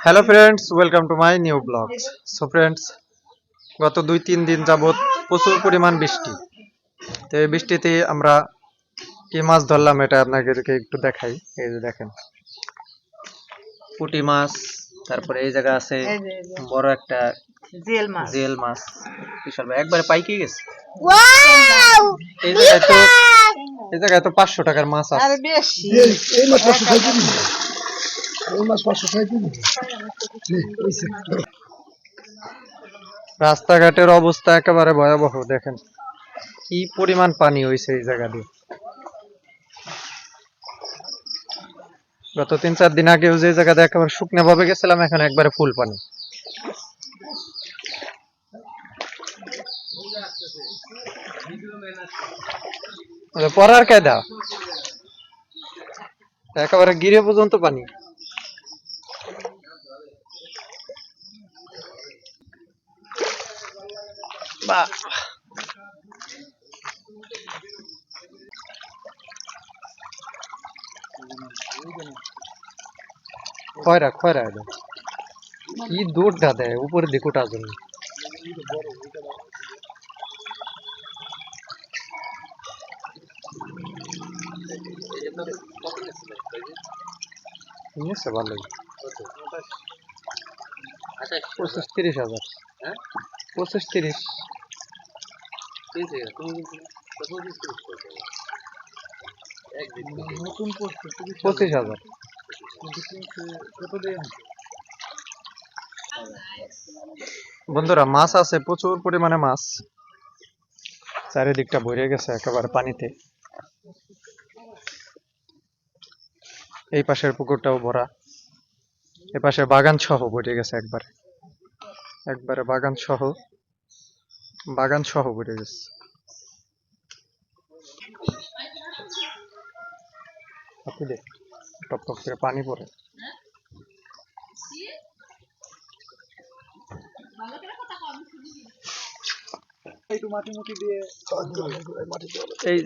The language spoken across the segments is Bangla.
Hello friends, welcome to my new blog. So friends, গত 2-3 দিন যাবত প্রচুর পরিমাণ বৃষ্টি। তো এই বৃষ্টিতে আমরা কি মাছ ধরলাম এটা আপনাদেরকে একটু দেখাই। এই যে দেখেন পুঁটি মাছ, তারপরে এই জায়গা আছে বড় একটা জেল মাছ, বিশাল একবারে পাইকে গেছে। এই জায়গায় তো 500 টাকার মাছ আছে। রাস্তাঘাটের অবস্থা একেবারে ভয়াবহ, দেখেন কি পরিমাণ পানি হয়েছে এই জায়গা দিয়ে। গত 3-4 দিন আগেও যে জায়গাতে একেবারে শুকনো ভাবে গেছিলাম, এখন একবারে ফুল পানি। পড়ার কায়দা একেবারে গিরে পর্যন্ত পানি। খয়রা খয়রা কি দৌড়টা দেয় উপরে দিকে ওঠার জন্য। ভালোই 25-30 হাজার। 25-30 25,000। বন্ধুরা, মাছ আছে প্রচুর পরিমাণে মাছ, চারিদিকটা ভরে গেছে একেবারে পানিতে। এই পাশের পুকুরটাও ভরা, এই পাশে বাগান সহ ভরে গেছে একবারে একবারে বাগান সহ ভরে গেছে। টপ টপ করে পানি পড়ে। এই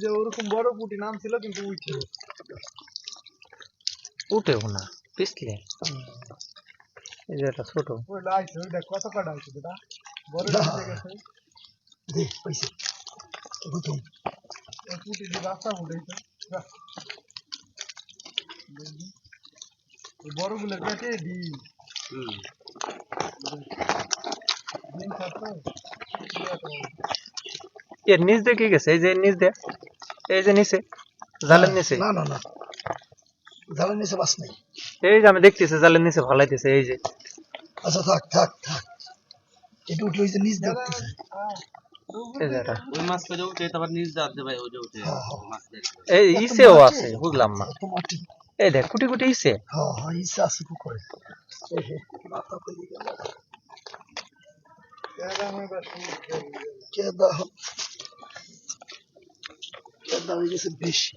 যে ওরকম বড় পুঁটি নাম ছিল, কিন্তু উঠেও না পিছলে। এই যে এটা ছোট কত কাটা হয়েছে বেটা, বড় গেছে পুঁটি দিয়ে রাস্তা উঠেছে। বড় গুলো কেটে দিই এর নিচ দিয়ে কি গেছে? এই যে নিচ দিয়ে, এই যে নিচে জালের নিচে, না না না জালের নিচে মাছ নেই। এই যে আমি দেখতেছি জালের নিচে ভালাইতেছে। এই যে আচ্ছা থাক থাক থাক, এটা উঠে হইছে নিচ দিয়ে উঠতেছে। এই যে এটা ওই মাছ করে উঠে তারপর নিচ দিয়ে আসবে ভাই, ওই যে উঠে মাছ দেখো। এই ইসেও আছে, বুঝলাম না। এই দেখ কুটি কুটি ইসে। হ্যাঁ হ্যাঁ, ইসে আছে পুকুরে। এই হে মাথা পড়ে গেল। কেদা হয়ে গেছে বেশি।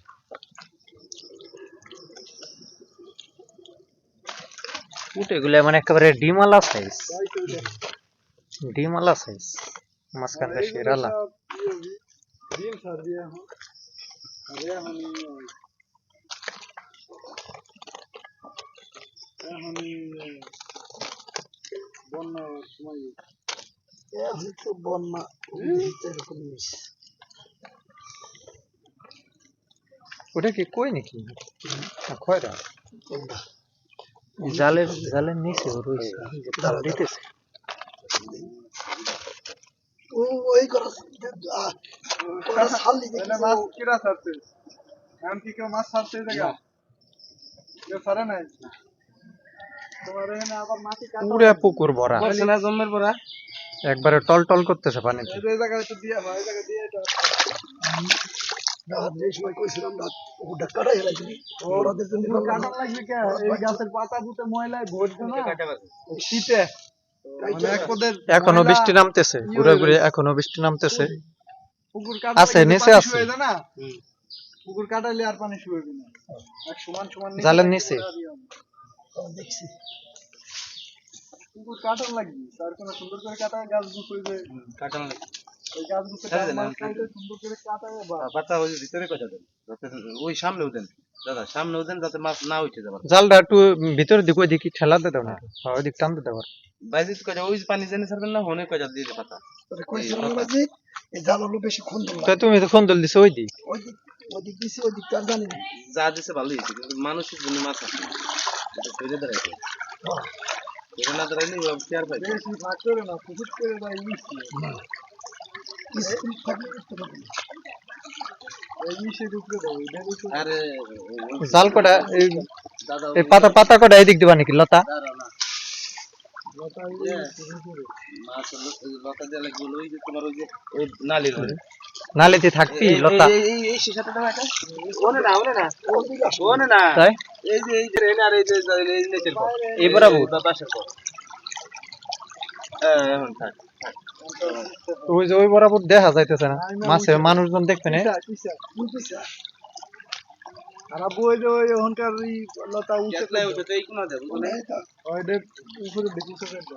উটেগুলো মানে একেবারে ডিমালা সাইজ, ডিমালা সাইজ মাঝখানটা শিরালা। ওটা কি কই নাকি খয়রা? জালের জালের নিচে রয়েছে, দিতেছে ওই করা ছাড়লি দেখি মাছ কিরা ছাড়ছে। এখন কি কেউ মাছ ছাড়ছে এই জায়গা? কেউ ছাড়ে নাই। তোমার এখানে আবার মাটি কাটা, পুরো পুকুর ভরা, না জমের ভরা, একবারে টল টল করতেছে পানিতে। এই জায়গায় একটু দিয়া ভাই, এই জায়গা দিয়ে এটা রাত যে সময় কইছিলাম রাত পুকুরটা কাটাই লাগবে। ওরাদের জন্য কাটা লাগবে কে? এই গাছের পাতা পুঁতে ময়লায় ভরছে না শীতে। এখনো বৃষ্টি নামতেছে, ঘুরে ঘুরে এখনো বৃষ্টি নামতেছে। পুকুর কাটা আছে নিচে আছে না, পুকুর কাটাইলে আর পানি শুকাবে না, এক সমান সমান জালের নিচে দেখছি। পুকুর কাটার লাগবে তার কোনো সুন্দর করে কাটা, গাছ গুছ হইবে কাটার লাগবে। ওই গাছ গুছ সুন্দর করে কাটায় বা পাতা ওই ভিতরে কথা দেন, ওই সামনেও দেন। দাদা সামনে ওদের যাতে মাছ না উঠে যাবে। জালটা একটু ভিতরের দিকে ওইদিকে ঠেলাতে দাও না, হ্যাঁ ওইদিক টানতে দাও। বাইজিত কয় ওই পানি জেনে ছাড়বেন না, হনে কয় দিয়ে দে পাতা। এই জাল হলো বেশি খন্দল তা তুমি তো ফোন দিছো ওই দিক। ওদিক দিছি ওদিক তো আর জানি না। যা দিছে ভালোই হয়েছে, কিন্তু মানুষের জন্য মাছ আছে এটা তৈরি দাঁড়াইছে এটা না দাঁড়াইলে চেয়ার পাইছে। বেশি ভাগ করে না, পুকুর করে না, ইলিশ না। ইলিশ থাকলে করতে পারবে না। এই ইলিশের উপরে দাও, এটার উপরে আরে জাল কটা দাদা এই পাতা কটা এদিক দিবা নাকি লতা? দাঁড়াও না, লতা এই পুকুরে। মাছ হলো লতা দিয়ে লাগবে ওই যে তোমার ওই যে ওই নালির ধরে নালিতে থাকবি লতা। এই শিশাটা দাও এটা ওনে না ওনে না তাই এই যে এনে আর এই যে এই নেচের পর এই বরাবর বাতাসের পর এখন থাক ওই যে ওই বরাবর দেখা যাইতেছে না, মাছে মানুষজন দেখবে না। আর আব্বু ওই যে ওই ওখানকার ওই লতা উঠে কেটলাই উঠে তো এই কোনা দেব ওইটা উপরে দেখি তো কেন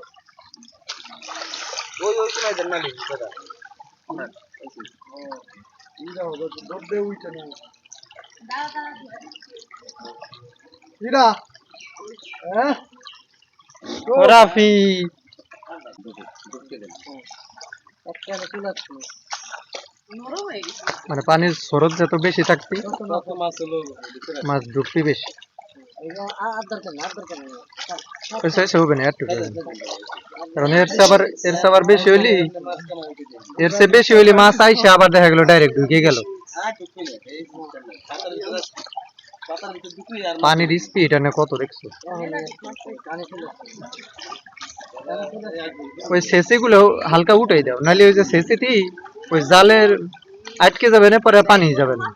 ওই কোনায় দেন নালি দাদা ইরা হবে দবে উঠে না ইরা হ্যাঁ ও রাফি ঢুকতে দেন একটা তুলাচ্ছি মানে পানির স্রোত যত বেশি থাকবি কত মাছ হলো মাছ ঢুকবি বেশি। আর দরকার না ওই শেষে হবে না একটু, কারণ এর চেয়ে আবার বেশি হইলি, এর চেয়ে বেশি হইলি মাছ আইসে আবার দেখা গেল ডাইরেক্ট ঢুকে গেল। পানির স্পিড এনে কত দেখছো, ওই শেষে গুলো হালকা উঠাই দাও, নাহলে ওই যে শেষেটি ওই জালের আটকে যাবে না, পরে পানি যাবে না।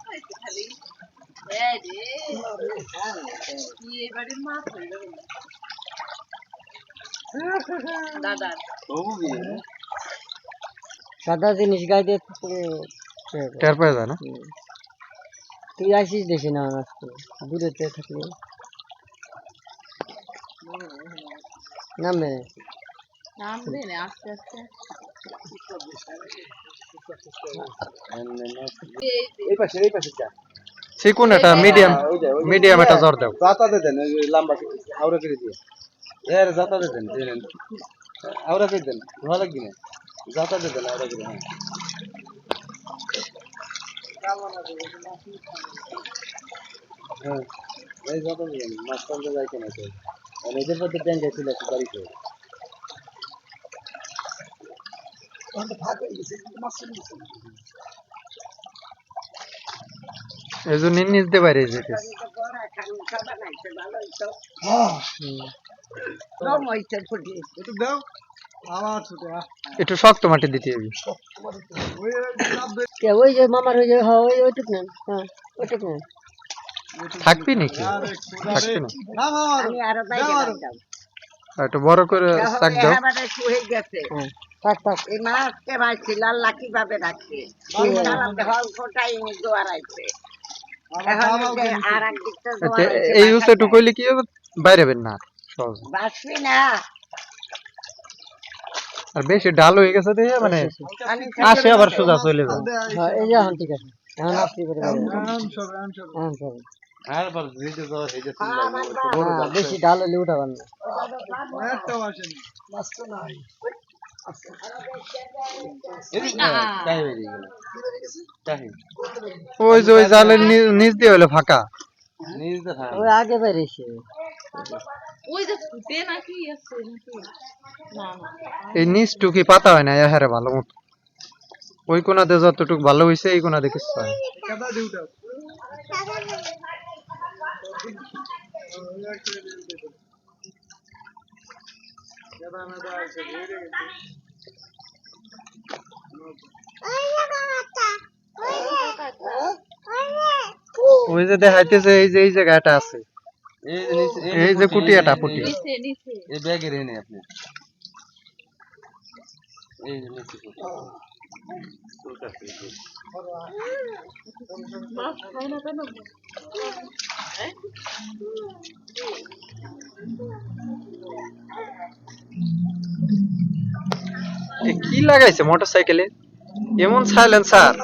সাদা জিনিস গাইতে টের পাওয়া যায় না। তুই আসিস দেশে না আজকে দূরেতে থাকলে নামবে আস্তে আস্তে এই পাশে যা সেই কোন একটা মিডিয়াম একটা জ্বর দাও। জাতাতে দেন ওই লম্বা আউরা করে দিয়ে এর জাতাতে দেন আউরা করে দেন ভালো লাগবে না, জাতাতে দেন আউরা করে। হ্যাঁ এই জাতাতে দেন মাছ টানতে যাইতে না তো এদের মধ্যে ট্যাঙ্ক ছিল বাড়িতে এই জন্য নিচ দিয়ে বাইরে যেতে একটু দাও আমার ছুটে একটু শক্ত মাটি দিতে হবে। ওই যে মামার ওই যে হ্যাঁ ওইটুক নেন, হ্যাঁ ওইটুক নেন। থাকবি নাকি? থাকবি না, আমি আরো বাইরে যাই একটু বড় করে শাক দাও। থাক থাক এই মাছকে ভাইছি লাল্লা কিভাবে রাখছে ফোটাই জোয়ার আইছে এখন যে আর এক দিকটা আচ্ছা, এই উঁচুটু কইলে কি হবে, বাইরে বের না সহজ। বাসবি না আর বেশি ডাল হয়ে গেছে দেখে মানে আসে আবার সোজা চলে যায়। হ্যাঁ এই যে এখন ঠিক আছে, এখন আসতে পারে এখন সব আর বল ভিডিও দাও এই যে বেশি ডাল হলে উঠাবেন না। একটাও আসেনি মাছ তো নাই তাই হয়ে গেল তাই ওই যে ওই জালের নিচ দিয়ে হলো ফাঁকা, নিজে থাক ওই আগে বেরিয়েছে ওই যে ফুটে নাকি আছে নাকি না না এই নিচ টুকি পাতা হয় না এহারে ভালো মতো। ওই কোনাতে যতটুকু ভালো হয়েছে এই কোনাতে কিছু হয় না। কাদা দিউটা ওই যে দেখাইতেছে এই যে এই জায়গাটা আছে, এই যে কুটিয়াটা পুটি নিচে নিচে এই ব্যাগের এনে আপনি এই যে নিচে মাছ খায় না কেন এ কি লাগাইছে মোটরসাইকেলে এমন সাইলেন্সার?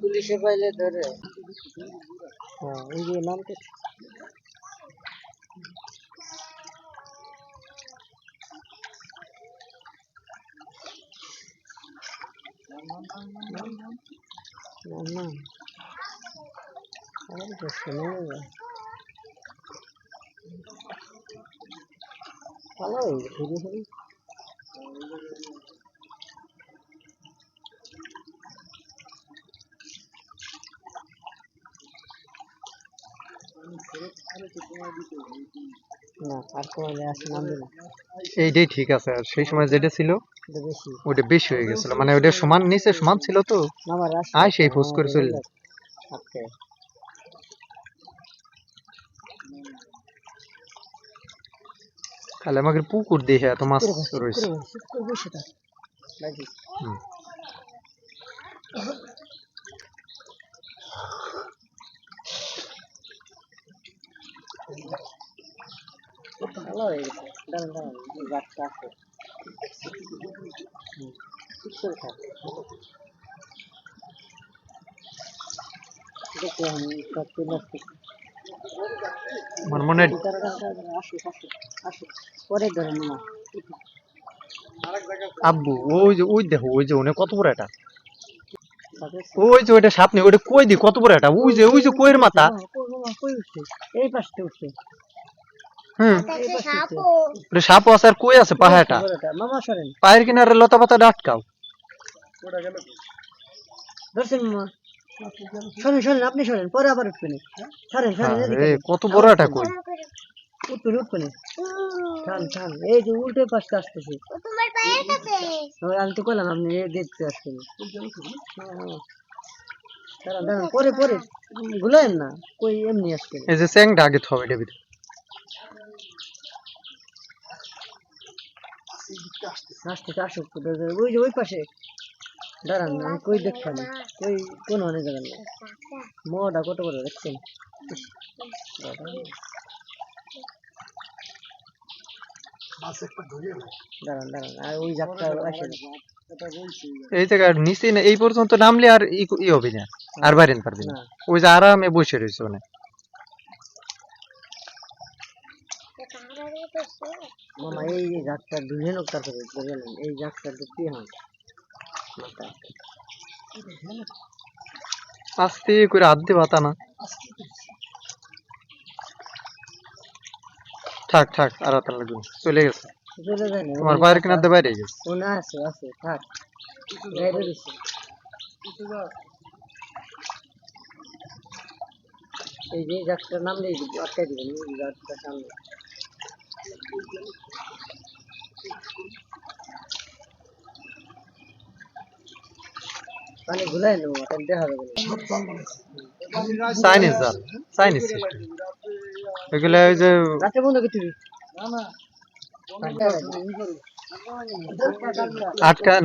পুলিশে পাইলে ধরে হ্যাঁ এই যে নাম কে নাম নাম আর তো শুনে না ভালো ভিডিও করি না আর কোন আসে নাম দিন এইটাই ঠিক আছে, আর সেই সময় যেটা ছিল এটা বেশি ওটা বেশি হয়ে গেছিল, মানে ওটা সমান নিচে সমান ছিল তো, আমার রাশি আয় সেই ফোস করে চলে যায়। আচ্ছা তাহলে আমাকে পুকুর দিয়ে এত মাছ রয়েছে। করবো সেটা নাকি হুম। ভালো হয়ে গেছে দাঁড়ান দাঁড়ান এই গাছটা আছে ঠিক করে থাক দেখি আমি সব চলে আসছি আমার মনে হয় আসুক আসুক আসুক পরে ধরেন না আব্বু ওই দেখো ওই যে কত বড় এটা, ওই যে ওইটা সাপ নেই, ওইটা কই দি কত বড় এটা, ওই যে কইয়ের মাথা। কই উঠছে এই পাশে উঠছে হুম, এই পাশে উঠছে ওটা সাপও আছে আর কই আছে পাহাড়টা, মামা সরেন পায়ের কিনারে লতা পাতা আটকাও। ধরছেন মামা সরেন সরেন আপনি সরেন পরে আবার উঠবেন সরেন সরেন এ কত বড় এটা কই, উঠবেন উঠবেন থাম থাম এই যে উল্টো পাশটা আসতেছে আমি তো কইলাম আপনি দেখতে আসবেন দাঁড়ান দাঁড়ান পরে পরে ভুলেন না কই এমনি আসবেন এই যে স্যাংটা আগে থবে এটা ভিতরে। আসতেছে আসুক ওই যে ওই পাশে দাঁড়ান আমি কই দেখছেন কই কোন অনেক যাবেন না মোটা কত বড় দেখছেন দাঁড়ান দাঁড়ান আর ওই যাত্রা আসেন এই জায়গার নিচে না এই পর্যন্ত নামলে আর ই হবে না, আর বাইরেন পারবি না। ওই যে আরামে বসে রয়েছে ওখানে। মামা এই যাত্রা দুহে লোক তারপরে বুঝলেন এই যাত্রা ঢুকতে হন আস্তে করে হাত দিয়ে বাতা না, থাক থাক আর হাত লাগবে না, চলে গেছে চলে যায় না তোমার পায়ের কিনার বাইরে গেছে। ও না আছে আছে থাক বাইরে দিছে এই যে যাত্রার নাম দিয়ে আটকাই দিবেন এই যাত্রার সামনে মানে ঘুলাই নেবো তাহলে দেখা যাবে চাইনিজ জাল, চাইনিজ সিস্টেম এগুলো। ওই যে রাতে বন্ধ করতে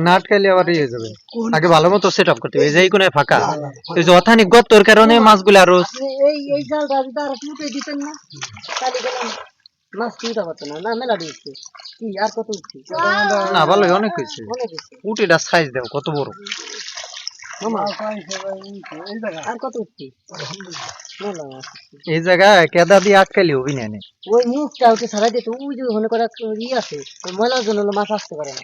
না আটকাইলে আবার ইয়ে হয়ে যাবে, আগে ভালো মতো সেট আপ করতে হবে। এই যে এই কোনায় ফাঁকা, এই যে অথানিক গর্তর কারণে মাছগুলো আরো এই এই জালটা যদি আরো তুলতে দিতেন না তাহলে গেলাম মাছ তুলতে পারতো না না মেলা দিচ্ছে কি আর কত উঠছি না ভালোই অনেক হয়েছে। অনেক হচ্ছে উটিটা সাইজ দাও কত বড়, মামা আর কত উঠছি মেলা মাছ এই জায়গায় কেদা দিয়ে আটকাইলে হবি না। ওই মুখটা ওকে ছাড়াই দিতে ওই যে ওখানে করা আছে ওই ময়লার জন্য মাছ আসতে পারে না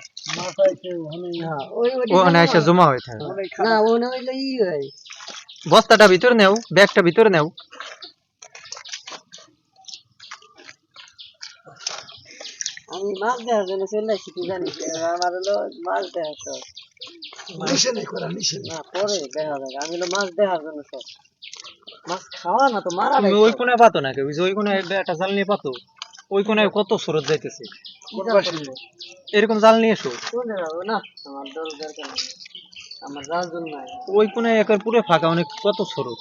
হ্যাঁ, ওই ওখানে এসে জমা হয়ে থাকে। না ওখানে হইলে হয় বস্তাটা ভিতরে নেও, ব্যাগটা ভিতরে নেও। আমি মাছ দেখার জন্য চলে আসছি তুই জানিস আমার হলো মাছ দেখা সব না পরে দেখা যাবে আমি হলো মাছ দেখার জন্য সব মাছ খাওয়া না তো মারা তুমি ওই কোনায় পাতো নাকি, ওই যে ওই কোনায় একটা জাল নিয়ে পাতো, ওই কোনায় কত স্রোত যাইতেছে, এরকম জাল নিয়ে এসো। না আমার দল দরকার নেই আমার জাল জল নাই ওই কোনায় একবার পুরো ফাঁকা, অনেক কত স্রোত,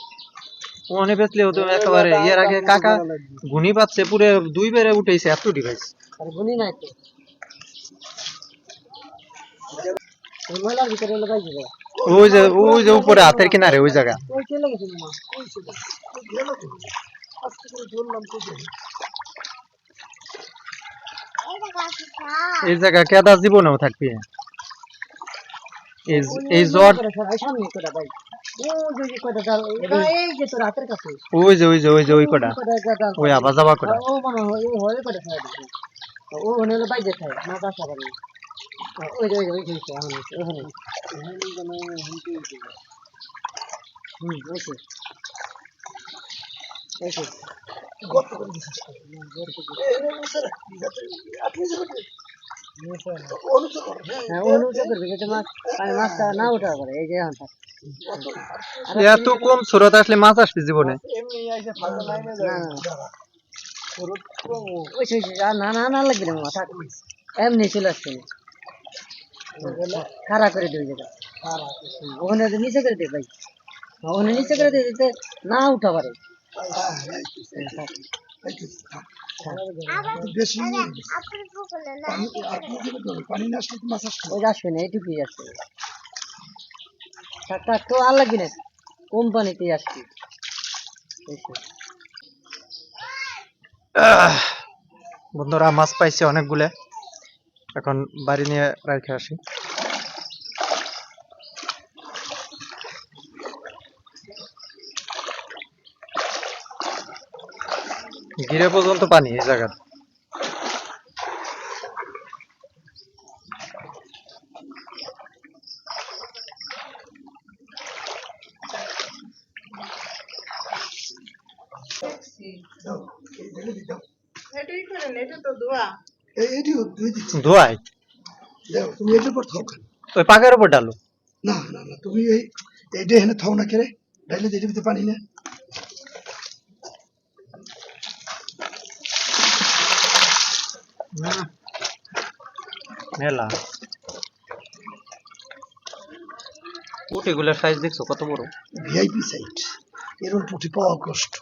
ও অনেক বেচলে হতো একেবারে। এর আগে কাকা ঘুনি পাচ্ছে পুরো 2 বেড়ে উঠেছে এত ডিভাইস। আর গুনি নাই তো ওই ময়লার ভিতরে হলো গাইছে ওই যে উপরে হাতের কিনারে ওই জায়গা, ওই চলে গেছে মা এই জায়গা কেদা জীবনেও থাকবি। এই জ্বর সামনে করে ভাই ওই যে কয়টা জাল এই যে তোর হাতের কাছে ওই কটা ওই আবার যাবা কটা ও মনে হয় ওই হয় কয়টা খাই দিছে ও মনে হলো বাইরে খায় মাছ আসা পারে ওই যে ওই যে ওখানে ওইছে ওইছে গর্ত করে দিছিস অনুচর কর হ্যাঁ ও নুচা করবে যাতে মাছ মাছটা না ওঠা পারে এই যে এখন এত কম স্রোত আসলে মাছ আসবে জীবনে এমনি আইসে ফাঁকা লাইনে যাবে ওই না না না লাগবে না মামা থাক এমনি চলে আসছে খাড়া করে দেবে যেটা ওখানে নিচে করে দে ভাই ওখানে নিচে করে দিতে না উঠা পারে বেশি পানি পানি না আসলে মাছ আসবে ওই আসবে না এইটুকুই আসবে থাক থাক তো আর লাগবে না কোম্পানিতেই আসবে বন্ধুরা মাছ পাইছে অনেকগুলো এখন বাড়ি নিয়ে রেখে আসি গিরে পর্যন্ত পানি এই জায়গা এইটিও দুই দিচ্ছি ধোয়াই দেখো তুমি এটার পর থাও কেন ওই পাকের উপর ডালো না না না তুমি এইটা এখানে থাও না কেরে ডাইলে এটার ভিতরে পানি না মেলা পুঁটিগুলোর সাইজ দেখছো কত বড় ভিআইপি সাইট এরকম পুঁটি পাওয়া কষ্ট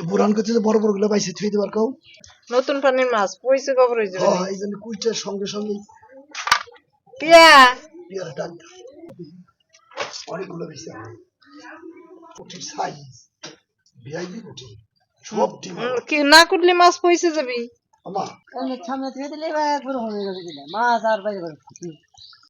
বুড়ান করছে যে বড় বড় গুলো পাইছে থুই দেবার কাউ নতুন পানির মাছ পয়সা খবর হয়েছে হ্যাঁ এই জন্য কুইটার সঙ্গে সঙ্গে পিয়া পেয়ারা ডাল অনেকগুলো বেশি পুঁটির সাইজ ভিআইপি পুঁটি সব ডিম কি না করলে মাছ পয়সা যাবি আমা সামনে থেকে দিলে একবার হয়ে যাবে মাছ আর বাইরে